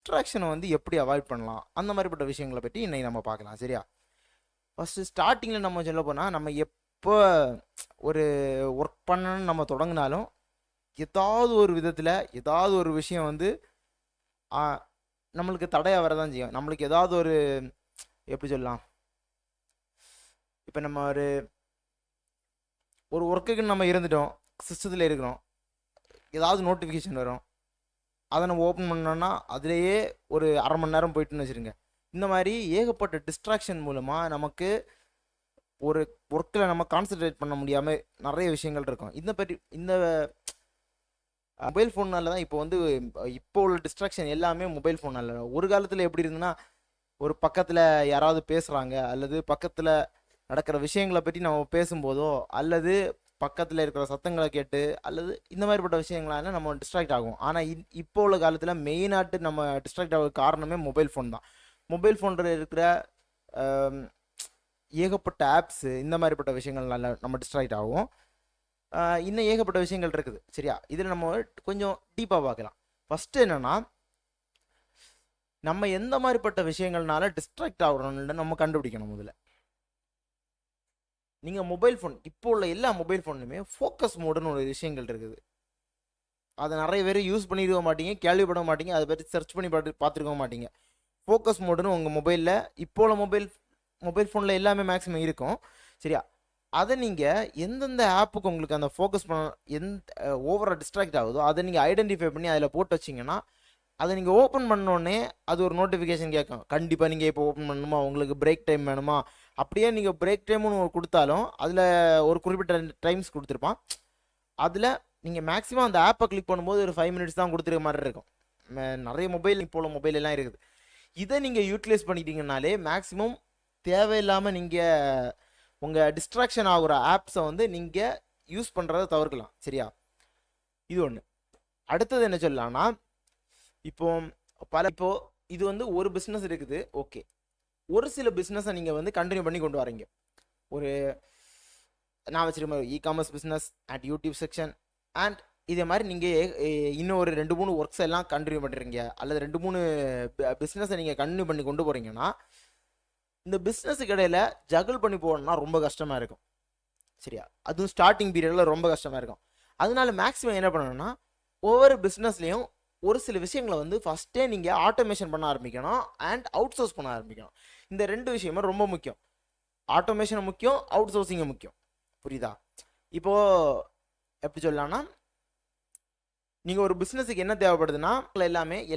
டிஸ்ட்ராக்ஷனை வந்து எப்படி அவாய்ட் பண்ணலாம் அந்த மாதிரிப்பட்ட விஷயங்களை பற்றி இன்னைக்கு நம்ம பார்க்கலாம். சரியா? ஃபஸ்ட்டு ஸ்டார்டிங்கில் நம்ம சொல்ல போனால், நம்ம எப்போ ஒரு ஒர்க் பண்ணணும்னு நம்ம தொடங்கினாலும் ஏதாவது ஒரு விதத்தில் ஏதாவது ஒரு விஷயம் வந்து நம்மளுக்கு தடையாக வரதான் செய்யும். நம்மளுக்கு ஏதாவது ஒரு எப்படி சொல்லலாம், இப்போ நம்ம ஒரு ஒர்க்குக்கு நம்ம இருந்துட்டோம், சிஸ்டத்தில் இருக்கிறோம், ஏதாவது நோட்டிஃபிகேஷன் வரும், அதை நம்ம ஓப்பன் பண்ணோன்னா அதுலேயே ஒரு அரை மணி நேரம் போயிட்டுன்னு வச்சுருங்க. இந்த மாதிரி ஏகப்பட்ட டிஸ்ட்ராக்ஷன் மூலமாக நமக்கு ஒரு ஒர்க்கில் நம்ம கான்சன்ட்ரேட் பண்ண முடியாமல் நிறைய விஷயங்கள் இருக்கும். இந்த மொபைல் ஃபோன்னால தான் இப்போ உள்ள டிஸ்ட்ராக்ஷன் எல்லாமே மொபைல் ஃபோனால். ஒரு காலத்தில் எப்படி இருந்ததுன்னா, ஒரு பக்கத்தில் யாராவது பேசுகிறாங்க அல்லது பக்கத்தில் நடக்கிற விஷயங்களை பற்றி நம்ம பேசும்போதோ அல்லது பக்கத்தில் இருக்கிற சத்தங்களை கேட்டு அல்லது இந்த மாதிரிப்பட்ட விஷயங்களால நம்ம டிஸ்ட்ராக்ட் ஆகும். ஆனால் இப்போ உள்ள காலத்தில் மெயினாட்டு நம்ம டிஸ்ட்ராக்ட் ஆக காரணமே மொபைல் ஃபோன் தான். மொபைல் ஃபோனில் இருக்கிற ஏகப்பட்ட ஆப்ஸு இந்த மாதிரிப்பட்ட விஷயங்கள்னால நம்ம டிஸ்ட்ராக்ட் ஆகும். இன்னும் ஏகப்பட்ட விஷயங்கள் இருக்குது. சரியா? இதில் நம்ம கொஞ்சம் டீப்பாக பார்க்கலாம். ஃபஸ்ட்டு என்னென்னா, நம்ம எந்த மாதிரிப்பட்ட விஷயங்கள்னால டிஸ்ட்ராக்ட் ஆகிறோம்னு நம்ம கண்டுபிடிக்கணும். முதல்ல நீங்கள் மொபைல் ஃபோன், இப்போ உள்ள எல்லா மொபைல் ஃபோன்லையுமே ஃபோக்கஸ் மோடுன்னு ஒரு விஷயங்கள் இருக்குது. அதை நிறைய பேர் யூஸ் பண்ணியிருக்க மாட்டீங்க, கேள்விப்பட மாட்டீங்க, அதை பற்றி சர்ச் பண்ணி பார்த்துருக்க மாட்டீங்க. ஃபோக்கஸ் மோடுன்னு உங்கள் மொபைலில் இப்போ உள்ள மொபைல் ஃபோனில் எல்லாமே மேக்ஸிமம் இருக்கும். சரியா? அதை நீங்கள் எந்தெந்த ஆப்புக்கு உங்களுக்கு அந்த ஃபோக்கஸ் ஓவராக டிஸ்ட்ராக்ட் ஆகுதோ அதை நீங்கள் ஐடென்டிஃபை பண்ணி அதில் போட்டு வச்சிங்கன்னா, அதை நீங்கள் ஓப்பன் பண்ணோடனே அது ஒரு நோட்டிஃபிகேஷன் கேட்கும். கண்டிப்பாக நீங்கள் இப்போ ஓப்பன் பண்ணணுமா, உங்களுக்கு பிரேக் டைம் வேணுமா, அப்படியே நீங்கள் பிரேக் டைம்னு கொடுத்தாலும் அதில் ஒரு குறிப்பிட்ட டைம்ஸ் கொடுத்துருப்பான். அதில் நீங்கள் மேக்ஸிமம் அந்த ஆப்பை கிளிக் பண்ணும்போது ஒரு 5 மினிட்ஸ் தான் கொடுத்துருக்க மாதிரி இருக்கும். நிறைய மொபைல் இப்போ உள்ள மொபைல் எல்லாம் இருக்குது. இதை நீங்கள் யூட்டிலைஸ் பண்ணிட்டீங்கன்னாலே மேக்ஸிமம் தேவையில்லாமல் நீங்கள் உங்கள் டிஸ்ட்ராக்ஷன் ஆகுற ஆப்ஸை வந்து நீங்கள் யூஸ் பண்ணுறதை தவிர்க்கலாம். சரியா? இது ஒன்று. அடுத்தது என்ன சொல்லலாம்னா, இப்போ இது வந்து ஒரு பிஸ்னஸ் இருக்குது. ஓகே, ஒரு சில பிஸ்னஸை நீங்கள் வந்து கண்டினியூ பண்ணி கொண்டு வரீங்க. நான் வச்சுருக்க மாதிரி e-commerce business and YouTube section and இதே மாதிரி நீங்கள் இன்னும் ஒரு 2-3 ஒர்க்ஸ் எல்லாம் கண்டினியூ பண்ணுறீங்க அல்லது 2-3 பிஸ்னஸை நீங்கள் கண்டினியூ பண்ணி கொண்டு போகிறீங்கன்னா, இந்த பிஸ்னஸுக்கு இடையில ஜகிள் பண்ணி போகணும்னா ரொம்ப கஷ்டமாக இருக்கும். சரியா? அதுவும் ஸ்டார்டிங் பீரியடில் ரொம்ப கஷ்டமாக இருக்கும். அதனால மேக்ஸிமம் என்ன பண்ணணும்னா, ஒவ்வொரு பிஸ்னஸ்லேயும் ஒரு சில விஷயங்களை வந்து ஃபஸ்ட்டே நீங்கள் ஆட்டோமேஷன் பண்ண ஆரம்பிக்கணும் அண்ட் அவுட் சோர்ஸ் பண்ண ஆரம்பிக்கணும். இந்த 2 விஷயமும் ரொம்ப முக்கியம். ஆட்டோமேஷனும் முக்கியம், அவுட் சோர்சிங்கும் முக்கியம். புரியுதா? இப்போது எப்படி சொல்லலாம்னா, நீங்கள் ஒரு பிஸ்னஸுக்கு என்ன தேவைப்படுதுன்னா,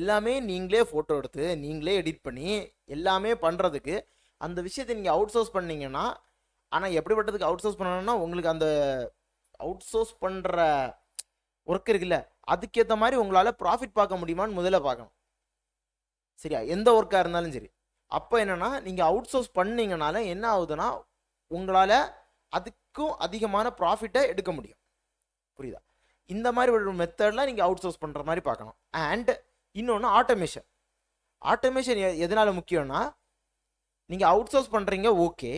எல்லாமே நீங்களே ஃபோட்டோ எடுத்து நீங்களே எடிட் பண்ணி எல்லாமே பண்ணுறதுக்கு அந்த விஷயத்தை நீங்கள் அவுட் சோர்ஸ் பண்ணீங்கன்னா, ஆனால் எப்படிப்பட்டதுக்கு அவுட் சோர்ஸ் பண்ணணும்னா, உங்களுக்கு அந்த அவுட் சோர்ஸ் பண்ணுற ஒர்க் இருக்குல்ல, அதுக்கேற்ற மாதிரி உங்களால் ப்ராஃபிட் பார்க்க முடியுமான்னு முதல்ல பார்க்கணும். சரியா? எந்த ஒர்க்காக இருந்தாலும் சரி. அப்போ என்னென்னா, நீங்கள் அவுட் சோர்ஸ் பண்ணீங்கனால என்ன ஆகுதுன்னா, உங்களால் அதுக்கும் அதிகமான ப்ராஃபிட்டை எடுக்க முடியும். புரியுதா? இந்த மாதிரி ஒரு மெத்தடில் நீங்கள் அவுட் சோர்ஸ் பண்ணுற மாதிரி பார்க்கணும். அண்ட் இன்னொன்று ஆட்டோமேஷன் எதனால் முக்கியம்னா, நீங்கள் அவுட் சோர்ஸ் பண்ணுறீங்க ஓகே,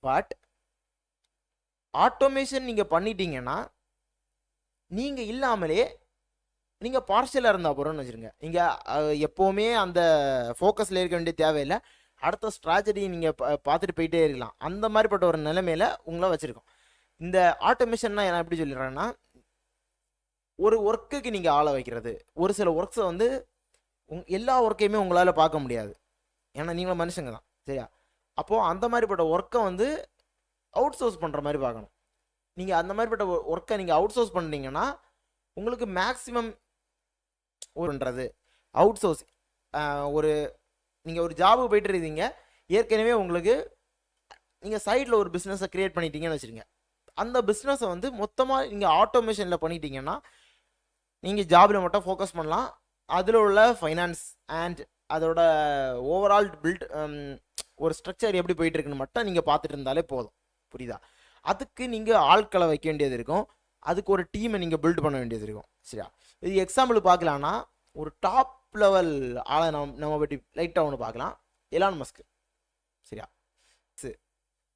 பட் ஆட்டோமேஷன் நீங்கள் பண்ணிட்டீங்கன்னா நீங்கள் இல்லாமலே நீங்கள் பார்ஷலாக இருந்தால் போகிறோன்னு வச்சுருங்க. நீங்கள் எப்போவுமே அந்த ஃபோக்கஸில் இருக்க வேண்டிய தேவையில்லை, அடுத்த ஸ்ட்ராட்டஜி நீங்கள் பார்த்துட்டு போயிட்டே இருக்கலாம். அந்த மாதிரிப்பட்ட ஒரு நிலைமையில் உங்களை வச்சுருக்கோம். இந்த ஆட்டோமேஷன்னா நான் எப்படி சொல்லிடுறேன்னா, ஒரு ஒர்க்குக்கு நீங்கள் ஆளை வைக்கிறது. ஒரு சில ஒர்க்ஸை வந்து எல்லா ஒர்க்கையுமே உங்களால் பார்க்க முடியாது, ஏன்னா நீங்களும் மனுஷங்க தான். சரியா? அப்போது அந்த மாதிரிப்பட்ட ஒர்க்கை வந்து அவுட் சோர்ஸ் பண்ணுற மாதிரி பார்க்கணும். நீங்கள் அந்த மாதிரிப்பட்ட ஒர்க்கை நீங்கள் அவுட் சோர்ஸ் பண்ணுறீங்கன்னா, உங்களுக்கு மேக்ஸிமம் பண்ணுறது அவுட் சோர்ஸ். நீங்கள் ஒரு ஜாபுக்கு போய்ட்டு இருக்கீங்க, ஏற்கனவே உங்களுக்கு நீங்கள் சைடில் ஒரு பிஸ்னஸை க்ரியேட் பண்ணிட்டீங்கன்னு வச்சுருங்க. அந்த பிஸ்னஸை வந்து மொத்தமாக நீங்கள் ஆட்டோமேஷனில் பண்ணிட்டீங்கன்னா, நீங்கள் ஜாபில் மட்டும் ஃபோக்கஸ் பண்ணலாம். அதில் உள்ள ஃபைனான்ஸ் அண்ட் அதோட ஓவரால் பில்ட் ஒரு ஸ்ட்ரக்சர் எப்படி போயிட்டுருக்குன்னு மட்டும் நீங்கள் பார்த்துட்டு இருந்தாலே போதும். புரியுதா? அதுக்கு நீங்கள் ஆட்களை வைக்க வேண்டியது இருக்கும், அதுக்கு ஒரு டீமை நீங்கள் பில்ட் பண்ண வேண்டியது இருக்கும். சரியா? இது எக்ஸாம்பிள் பார்க்கலான்னா, ஒரு டாப் லெவல் ஆளை நம்ம பற்றி லைட்டாக ஒன்று பார்க்கலாம். Elon Musk. சரியா?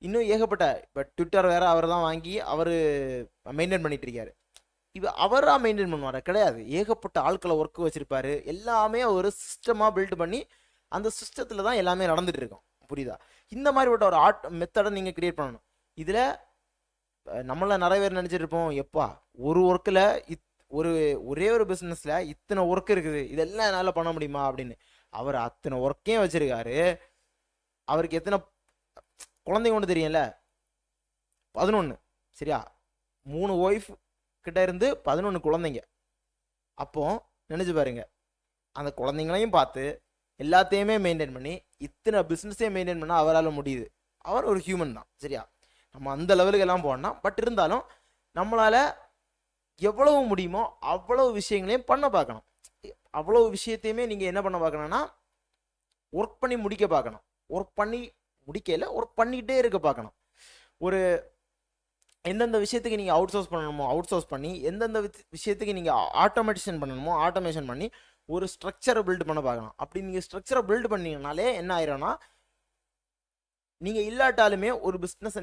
இன்னும் ஏகப்பட்ட, இப்போ ட்விட்டர் வேறு அவர் தான் வாங்கி அவர் மெயின்டைன் பண்ணிட்டு இருக்காரு. அவரா மெயின்டைன் பண்ணுவாரா? கிடையாது. ஏகப்பட்ட ஆட்களை ஒர்க் வச்சிருப்பாரு. எல்லாமே ஒரு சிஸ்டமாக பில்ட் பண்ணி அந்த சிஸ்டத்தில் தான் எல்லாமே நடந்துட்டு இருக்கும். புரியுதா? இந்த மாதிரிப்பட்ட ஒரு மெத்தடை நீங்கள் கிரியேட் பண்ணணும். இதில் நம்மள நிறைய பேர் நினச்சிட்டு இருப்போம், எப்பா ஒரு ஒர்க்கில் ஒரே ஒரு பிஸ்னஸில் இத்தனை ஒர்க் இருக்குது, இதெல்லாம் என்னால் பண்ண முடியுமா அப்படின்னு. அவர் அத்தனை ஒர்க்கையும் வச்சிருக்காரு. அவருக்கு எத்தனை குழந்தைங்க ஒன்று தெரியும்ல, 11. சரியா? 3 ஒய்ஃப் கிட்ட இருந்து 11 குழந்தைங்க. அப்போ நினைச்சு பாருங்க, அந்த குழந்தைங்களையும் பார்த்து எல்லாத்தையுமே மெயின்டைன் பண்ணி இத்தனை பிஸ்னஸையும் மெயின்டைன் பண்ணால் அவரால் முடியுது. அவர் ஒரு ஹியூமன் தான். சரியா? நம்ம அந்த லெவலுக்கு எல்லாம் போனோம்னா, பட் இருந்தாலும் நம்மளால் எவ்வளவு முடியுமோ அவ்வளவு விஷயங்களையும் பண்ண பார்க்கணும். அவ்வளவு விஷயத்தையுமே நீங்கள் என்ன பண்ண பார்க்கணும்னா, ஒர்க் பண்ணி முடிக்க பார்க்கணும். ஒர்க் பண்ணி முடிக்கல, ஒர்க் பண்ணிக்கிட்டே இருக்க பார்க்கணும். ஒரு எந்தெந்த விஷயத்துக்கு நீங்கள் அவுட் சோர்ஸ் பண்ணணுமோ அவுட் சோர்ஸ் பண்ணி, எந்தெந்த விஷயத்துக்கு நீங்கள் ஆட்டோமேட்டிஷன் பண்ணணுமோ ஆட்டோமேஷன் பண்ணி ஒரு ஸ்ட்ரக்சரை பில்ட் பண்ண பார்க்கணும். அப்படி நீங்கள் ஸ்ட்ரக்சரை பில்ட் பண்ணீங்கனாலே என்ன ஆயிரும்னா, நீங்கள் இல்லாட்டாலுமே ஒரு பிஸ்னஸை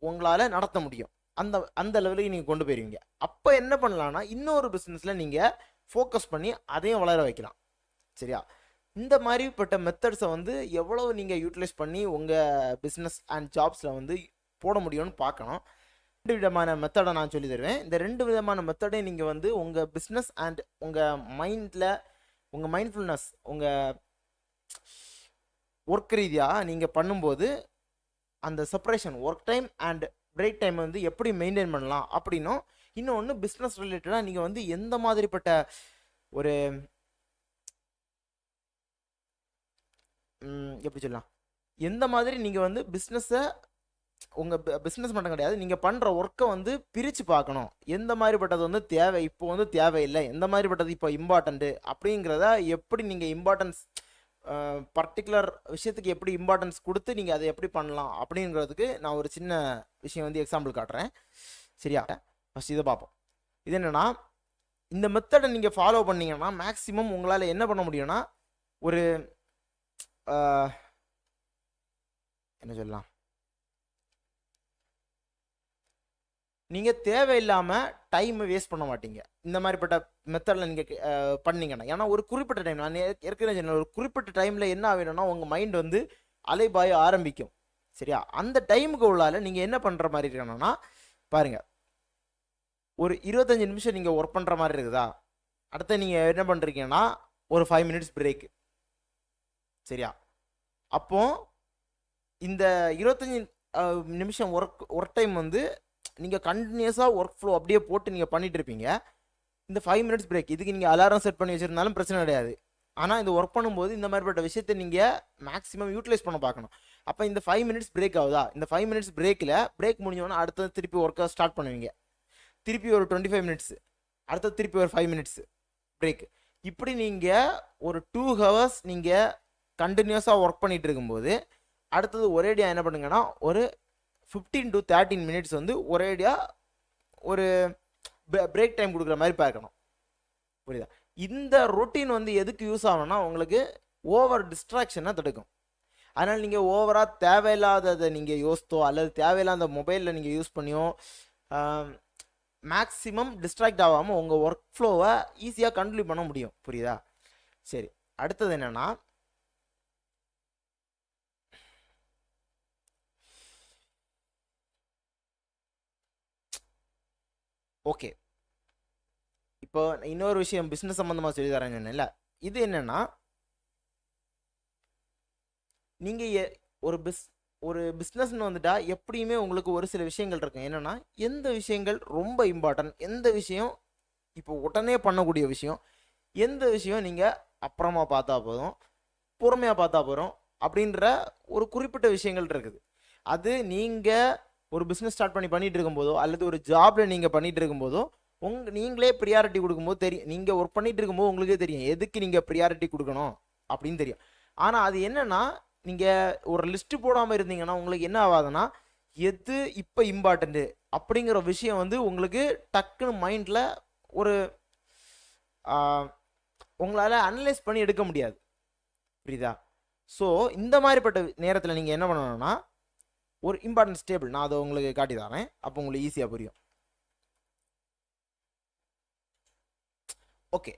உங்களால் நடத்த முடியும். அந்த லெவலுக்கு நீங்கள் கொண்டு போயிருவீங்க. அப்போ என்ன பண்ணலான்னா, இன்னொரு பிஸ்னஸில் நீங்கள் ஃபோக்கஸ் பண்ணி அதையும் வளர வைக்கலாம். சரியா? இந்த மாதிரிப்பட்ட மெத்தட்ஸை எவ்வளவு நீங்கள் யூட்டிலைஸ் பண்ணி உங்கள் பிஸ்னஸ் அண்ட் ஜாப்ஸில் போட முடியும்னு பார்க்கணும். 2 விதமான மெத்தடை நான் சொல்லி தருவேன். இந்த 2 விதமான மெத்தடை நீங்கள் உங்கள் பிஸ்னஸ் அண்ட் உங்கள் மைண்டில், உங்கள் மைண்ட்ஃபுல்னஸ், உங்கள் ஒர்க் ரீதியாக நீங்கள் பண்ணும்போது அந்த separation work time and break time எப்படி மெயின்டைன் பண்ணலாம் அப்படின்னும், இன்னொன்று பிஸ்னஸ் ரிலேட்டடாக நீங்கள் எந்த மாதிரிப்பட்ட ஒரு எப்படி சொல்லலாம், எந்த மாதிரி நீங்கள் பிஸ்னஸை உங்கள் பிஸ்னஸ் மட்டும் கிடையாது, நீங்கள் பண்ணுற ஒர்க்கை பிரித்து பார்க்கணும். எந்த மாதிரிப்பட்டது தேவை, இப்போ தேவையில்லை, எந்த மாதிரிப்பட்டது இப்போ இம்பார்ட்டண்ட்டு அப்படிங்கிறத எப்படி நீங்கள் இம்பார்ட்டன்ஸ் பர்டிகுலர் விஷயத்துக்கு எப்படி இம்பார்ட்டன்ஸ் கொடுத்து நீங்கள் அதை எப்படி பண்ணலாம் அப்படிங்கிறதுக்கு நான் ஒரு சின்ன விஷயம் எக்ஸாம்பிள் காட்டுறேன். சரியா? ஃபஸ்ட் இதை பார்ப்போம். இது என்னென்னா, இந்த மெத்தடை நீங்கள் ஃபாலோ பண்ணீங்கன்னா மேக்ஸிமம் உங்களால் என்ன பண்ண முடியும்னா, ஒரு என்ன சொல்லலாம், நீங்கள் தேவையில்லாமல் டைமை வேஸ்ட் பண்ண மாட்டீங்க இந்த மாதிரிப்பட்ட மெத்தடில் நீங்கள் பண்ணீங்கன்னா. ஏன்னா ஒரு குறிப்பிட்ட டைம், நான் ஏற்கனவே சொன்னேன், ஒரு குறிப்பிட்ட டைமில் என்ன ஆகிடும்னா உங்கள் மைண்ட் அலைபாய ஆரம்பிக்கும். சரியா? அந்த டைமுக்கு உள்ளால நீங்கள் என்ன பண்ணுற மாதிரி இருக்கணும்னா, பாருங்கள், ஒரு 25 நிமிஷம் நீங்கள் ஒர்க் பண்ணுற மாதிரி இருக்குதா, அடுத்து நீங்கள் என்ன பண்ணுறீங்கன்னா ஒரு 5 மினிட்ஸ் பிரேக்கு. சரியா? அப்போ இந்த 25 நிமிஷம் ஒர்க் டைம் நீங்கள் கண்டினியூஸாக ஒர்க் ஃப்ளோ அப்படியே போட்டு நீங்கள் பண்ணிட்டு இருப்பீங்க. இந்த 5 மினிட்ஸ் பிரேக், இதுக்கு நீங்கள் அலாரம் செட் பண்ணி வச்சுருந்தாலும் பிரச்சனை கிடையாது. ஆனால் இந்த ஒர்க் பண்ணும்போது இந்த மாதிரிப்பட்ட விஷயத்தை நீங்கள் மேக்ஸிமம் யூட்டிலைஸ் பண்ண பார்க்கணும். அப்போ இந்த 5 மினிட்ஸ் பிரேக் ஆகுதா, இந்த 5 மினிட்ஸ் பிரேக் முடிஞ்சோன்னா அடுத்தது திருப்பி ஒர்க்கை ஸ்டார்ட் பண்ணுவீங்க. திருப்பி ஒரு 25 மினிட்ஸ், அடுத்தது திருப்பி ஒரு 5 மினிட்ஸ் பிரேக். இப்படி நீங்கள் ஒரு 2 ஹவர்ஸ் நீங்கள் கண்டினியூஸாக ஒர்க் பண்ணிகிட்டு இருக்கும்போது அடுத்தது ஒரேடியாக என்ன பண்ணுங்கன்னா ஒரு 15 to 13 மினிட்ஸ் ஒரேடியாக ஒரு பிரேக் டைம் கொடுக்குற மாதிரி பார்க்கணும். புரியுதா? இந்த ரொட்டீன் எதுக்கு யூஸ் ஆகும்னா, உங்களுக்கு ஓவர் டிஸ்ட்ராக்ஷனை தடுக்கும். அதனால் நீங்கள் ஓவராக தேவையில்லாததை நீங்கள் யோசித்தோ அல்லது தேவையில்லாத மொபைலில் நீங்கள் யூஸ் பண்ணியோ மேக்ஸிமம் டிஸ்ட்ராக்ட் ஆகாமல் உங்கள் ஒர்க் ஃப்ளோவை ஈஸியாக கண்டினியூ பண்ண முடியும். புரியுதா? சரி, அடுத்தது என்னென்னா, ஓகே, இப்போ இன்னொரு விஷயம் பிஸ்னஸ் சம்மந்தமாக சொல்லி தரேன்னு சொன்னேன்ல, இது என்னென்னா, நீங்கள் ஒரு பிஸ்னஸ்ன்னு வந்துட்டால் எப்படியுமே உங்களுக்கு ஒரு சில விஷயங்கள் இருக்கும். என்னென்னா, எந்த விஷயங்கள் ரொம்ப இம்பார்ட்டன்ட், எந்த விஷயம் இப்போ உடனே பண்ணக்கூடிய விஷயம், எந்த விஷயம் நீங்கள் அப்புறமா பார்த்தா போதும், பொறுமையாக பார்த்தா போகிறோம் அப்படின்ற ஒரு குறிப்பிட்ட விஷயங்கள் இருக்குது. அது நீங்கள் ஒரு பிஸ்னஸ் ஸ்டார்ட் பண்ணிட்டு இருக்கும்போதோ அல்லது ஒரு ஜாபில் நீங்கள் பண்ணிகிட்டு இருக்கும்போதோ நீங்களே ப்ரியாரிட்டி கொடுக்கும்போது தெரியும். நீங்கள் ஒர்க் பண்ணிகிட்டு இருக்கும்போது உங்களுக்கே தெரியும் எதுக்கு நீங்கள் ப்ரியாரிட்டி கொடுக்கணும் அப்படின்னு தெரியும். ஆனால் அது என்னென்னா, நீங்கள் ஒரு லிஸ்ட்டு போடாமல் இருந்தீங்கன்னா உங்களுக்கு என்ன ஆகாதுன்னா, எது இப்போ இம்பார்ட்டண்ட்டு அப்படிங்கிற விஷயம் உங்களுக்கு டக்குன்னு மைண்டில் ஒரு உங்களால் அனலைஸ் பண்ணி எடுக்க முடியாது. புரியுதா? ஸோ இந்த மாதிரிப்பட்ட நேரத்தில் நீங்கள் என்ன பண்ணணும்னா, ஒரு இம்பார்ட்டன்ஸ் டேபிள் நான் அதை உங்களுக்கு காட்டி தரேன், அப்போ உங்களுக்கு ஈஸியாக புரியும். ஓகே,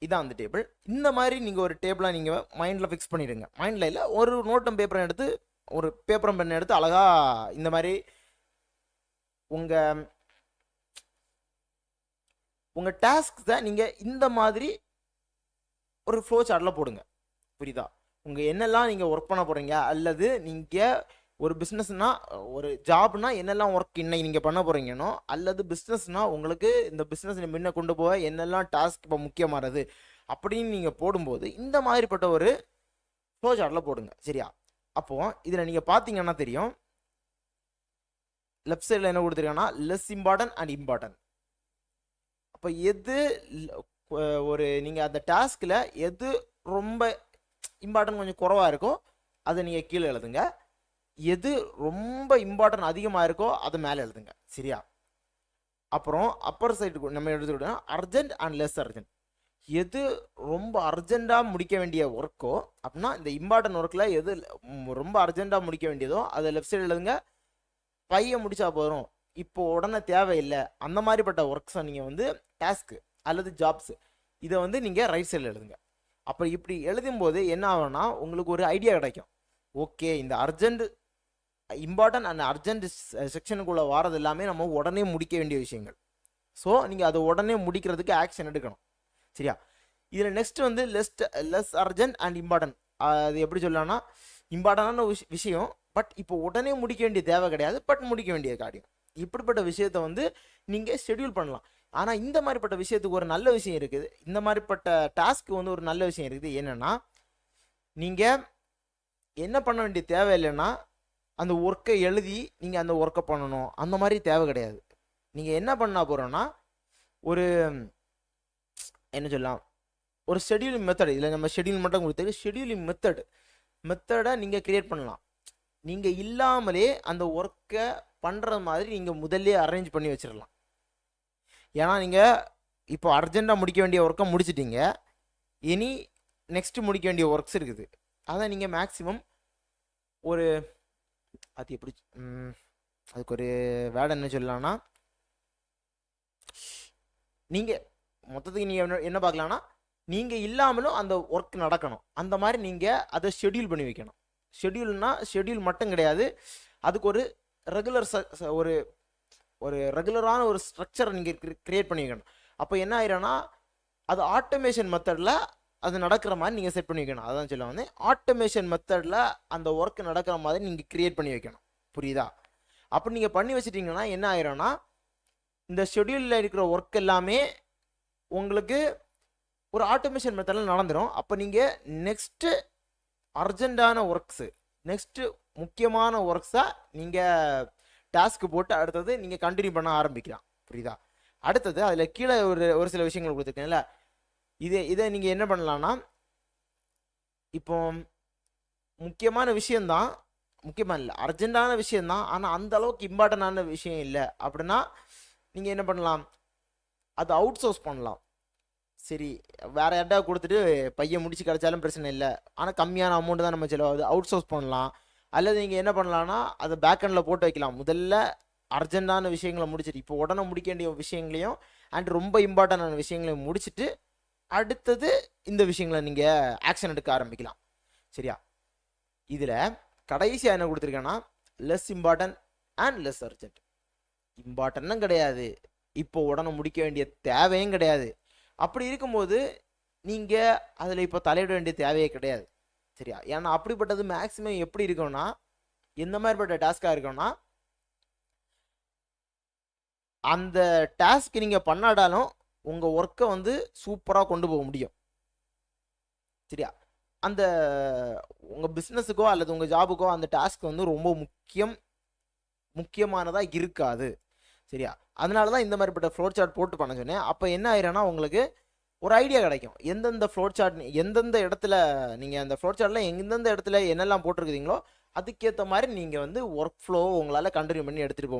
இதான் அந்த டேபிள். இந்த மாதிரி நீங்கள் ஒரு டேபிளை நீங்கள் மைண்டில் ஃபிக்ஸ் பண்ணிடுங்க. மைண்டில் இல்லை, ஒரு நோட்டும் பேப்பரை எடுத்து, ஒரு பேப்பரும் பெண்ணை எடுத்து அழகாக இந்த மாதிரி உங்கள் டாஸ்க்ஸை நீங்கள் இந்த மாதிரி ஒரு ஃப்ளோ சார்ட்டில் போடுங்க. புரியுதா? உங்கள் என்னெல்லாம் நீங்கள் ஒர்க் பண்ண போகிறீங்க, அல்லது நீங்கள் ஒரு பிஸ்னஸ்னால், ஒரு ஜாப்னா என்னெல்லாம் ஒர்க் இன்னைக்கு நீங்கள் பண்ண போகிறீங்கன்னோ, அல்லது பிஸ்னஸ்னால் உங்களுக்கு இந்த பிஸ்னஸ் முன்ன கொண்டு போக என்னெல்லாம் டாஸ்க் இப்போ முக்கியமானது அப்படின்னு நீங்கள் போடும்போது இந்த மாதிரிப்பட்ட ஒரு ஃப்ளோ சார்ட்டில் போடுங்க. சரியா? அப்போது இதில் நீங்கள் பார்த்தீங்கன்னா தெரியும், லெஃப்ட் சைடில் என்ன கொடுத்துருக்காங்கன்னா லெஸ் இம்பார்ட்டன்ட் அண்ட் இம்பார்ட்டன்ட். அப்போ எது ஒரு நீங்கள் அந்த டாஸ்கில் எது ரொம்ப இம்பார்ட்டன்ட் கொஞ்சம் குறைவாக இருக்கோ அதை நீங்கள் கீழே எழுதுங்க. எது ரொம்ப இம்பார்ட்டன்ட் அதிகமாக இருக்கோ அதை மேலே எழுதுங்க. சரியா? அப்புறம் அப்பர் சைடு நம்ம எடுத்துக்கிட்டோம்னா அர்ஜென்ட் அண்ட் லெஸ் அர்ஜென்ட். எது ரொம்ப அர்ஜென்ட்டாக முடிக்க வேண்டிய ஒர்க்கோ அப்படின்னா இந்த இம்பார்ட்டன்ட் ஒர்க்கில் எது ரொம்ப அர்ஜென்ட்டாக முடிக்க வேண்டியதோ அதை லெஃப்ட் சைடு எழுதுங்க. பையை முடிச்சா போதும், இப்போ உடனே தேவையில்லை, அந்த மாதிரிப்பட்ட ஒர்க்ஸை நீங்கள் வந்து டாஸ்க்கு அல்லது ஜாப்ஸு இதை வந்து நீங்கள் ரைட் சைடில் எழுதுங்க. அப்போ இப்படி எழுதும்போது என்ன ஆகும்னா உங்களுக்கு ஒரு ஐடியா கிடைக்கும். ஓகே, இந்த அர்ஜென்ட் இம்பார்ட்டன்ட் அண்ட் அர்ஜென்ட் செக்ஷனுக்குள்ளே வாரது எல்லாமே நம்ம உடனே முடிக்க வேண்டிய விஷயங்கள். ஸோ நீங்கள் அதை உடனே முடிக்கிறதுக்கு ஆக்ஷன் எடுக்கணும். சரியா? இதில் நெக்ஸ்ட் வந்து லெஸ் அர்ஜென்ட் அண்ட் இம்பார்ட்டன்ட். அது எப்படி சொல்லலாம்னா, இம்பார்ட்டண்டான விஷயம் பட் இப்போ உடனே முடிக்க வேண்டிய தேவை கிடையாது, பட் முடிக்க வேண்டிய காரியம். இப்படிப்பட்ட விஷயத்த வந்து நீங்கள் ஷெட்யூல் பண்ணலாம். ஆனால் இந்த மாதிரிப்பட்ட விஷயத்துக்கு ஒரு நல்ல விஷயம் இருக்குது. இந்த மாதிரிப்பட்ட டாஸ்க்கு வந்து ஒரு நல்ல விஷயம் இருக்குது. என்னென்னா, நீங்கள் என்ன பண்ண வேண்டிய தேவை இல்லைன்னா அந்த ஒர்க்கை எழுதி நீங்கள் அந்த ஒர்க்கை பண்ணணும், அந்த மாதிரி தேவை கிடையாது. நீங்கள் என்ன பண்ண போகிறோன்னா, ஒரு என்ன சொல்லலாம், ஒரு ஷெட்யூலிங் மெத்தட். இதில் நம்ம ஷெட்யூல் மட்டும் கொடுத்து ஷெட்யூலிங் மெத்தடை நீங்கள் க்ரியேட் பண்ணலாம். நீங்கள் இல்லாமலே அந்த ஒர்க்கை பண்ணுற மாதிரி நீங்கள் முதல்ல அரேஞ்ச் பண்ணி வச்சிடலாம். ஏன்னா நீங்கள் இப்போ அர்ஜென்ட்டாக முடிக்க வேண்டிய ஒர்க்கை முடிச்சிட்டிங்க, இனி நெக்ஸ்ட்டு முடிக்க வேண்டிய ஒர்க்ஸ் இருக்குது. அதை நீங்கள் மேக்ஸிமம் ஒரு அது எப்படி அதுக்கு ஒரு வேர்டு என்ன சொல்லலாம்னா, நீங்கள் மொத்தத்துக்கு நீங்கள் என்ன பார்க்கலாம்னா, நீங்கள் இல்லாமலும் அந்த ஒர்க் நடக்கணும், அந்த மாதிரி நீங்கள் அதை ஷெட்யூல் பண்ணி வைக்கணும். ஷெட்யூல்னால் ஷெட்யூல் மட்டும் கிடையாது, அதுக்கு ஒரு ரெகுலர் ஒரு ஒரு ரெகுலரான ஒரு ஸ்ட்ரக்சரை நீங்கள் க்ரியேட் பண்ணி வைக்கணும். அப்போ என்ன ஆயிரும்னா, அது ஆட்டோமேஷன் மெத்தடில் அது நடக்கிற மாதிரி நீங்கள் செட் பண்ணி வைக்கணும். அதான் சொல்ல வந்து ஆட்டோமேஷன் மெத்தடில் அந்த ஒர்க் நடக்கிற மாதிரி நீங்கள் க்ரியேட் பண்ணி வைக்கணும். புரியுதா? அப்படி நீங்கள் பண்ணி வச்சிட்டிங்கன்னா என்ன ஆயிரும்னா, இந்த ஷெட்யூலில் இருக்கிற ஒர்க் எல்லாமே உங்களுக்கு ஒரு ஆட்டோமேஷன் மெத்தடில் நடந்துடும். அப்போ நீங்கள் நெக்ஸ்ட்டு அர்ஜென்ட்டான ஒர்க்ஸு, நெக்ஸ்ட்டு முக்கியமான ஒர்க்ஸாக நீங்கள் டாஸ்க்கு போட்டு அடுத்தது நீங்கள் கண்டினியூ பண்ண ஆரம்பிக்கலாம். புரியுதா? அடுத்தது அதில் கீழே ஒரு சில விஷயங்கள் கொடுத்துருக்கேன்ல, இதை நீங்கள் என்ன பண்ணலான்னா, இப்போ முக்கியமான விஷயந்தான், முக்கியமாக இல்லை அர்ஜென்ட்டான விஷயந்தான், ஆனால் அந்த அளவுக்கு இம்பார்ட்டண்டான விஷயம் இல்லை அப்படின்னா நீங்கள் என்ன பண்ணலாம், அதை அவுட் சோர்ஸ் பண்ணலாம். சரி, வேறு யார்ட்டா கொடுத்துட்டு பையன் முடிச்சு கிடச்சாலும் பிரச்சனை இல்லை, ஆனால் கம்மியான அமௌண்ட் தான் நம்ம செலவாகுது, அவுட் சோர்ஸ் பண்ணலாம். அல்லது நீங்கள் என்ன பண்ணலான்னா, அதை பேக்கெண்டில் போட்டு வைக்கலாம். முதல்ல அர்ஜென்ட்டான விஷயங்களை முடிச்சுட்டு இப்போ உடனே முடிக்க வேண்டிய விஷயங்களையும் அண்ட் ரொம்ப இம்பார்ட்டண்டான விஷயங்களையும் முடிச்சுட்டு அடுத்தது இந்த விஷயங்களை நீங்கள் ஆக்ஷன் எடுக்க ஆரம்பிக்கலாம். சரியா? இதில் கடைசியாக என்ன கொடுத்துருக்கேன்னா, less important and less urgent. இம்பார்ட்டன்ட்டும் கிடையாது, இப்போ உடனே முடிக்க வேண்டிய தேவையும் கிடையாது. அப்படி இருக்கும்போது நீங்கள் அதில் இப்போ தலையிட வேண்டிய தேவையே கிடையாது. சரியா? ஏன்னா அப்படிப்பட்டது மேக்ஸிமம் எப்படி இருக்கும்னா, எந்த மாதிரிப்பட்ட டாஸ்காக இருக்கும்னா, அந்த டாஸ்க் நீங்கள் பண்ணாடாலும் உங்கள் ஒர்க்கை வந்து சூப்பராக கொண்டு போக முடியும். சரியா? அந்த உங்கள் பிஸ்னஸுக்கோ அல்லது உங்கள் ஜாபுக்கோ அந்த டாஸ்க் வந்து ரொம்ப முக்கியமானதாக இருக்காது. சரியா? அதனால தான் இந்த மாதிரிப்பட்ட ஃப்ளோர் சார்ட் போட்டு பண்ண சொன்னேன். அப்போ என்ன ஆயிரும்னா, உங்களுக்கு ஒரு ஐடியா கிடைக்கும். எந்தெந்த ஃப்ளோர் சார்ட் எந்தெந்த இடத்துல நீங்கள் அந்த ஃப்ளோர் சார்ட்டில் எந்தெந்த இடத்துல என்னெல்லாம் போட்டிருக்குறீங்களோ அதுக்கேற்ற மாதிரி நீங்கள் வந்து ஒர்க் ஃப்ளோ உங்களால் கண்டினியூ பண்ணி எடுத்துகிட்டு போக முடியும்.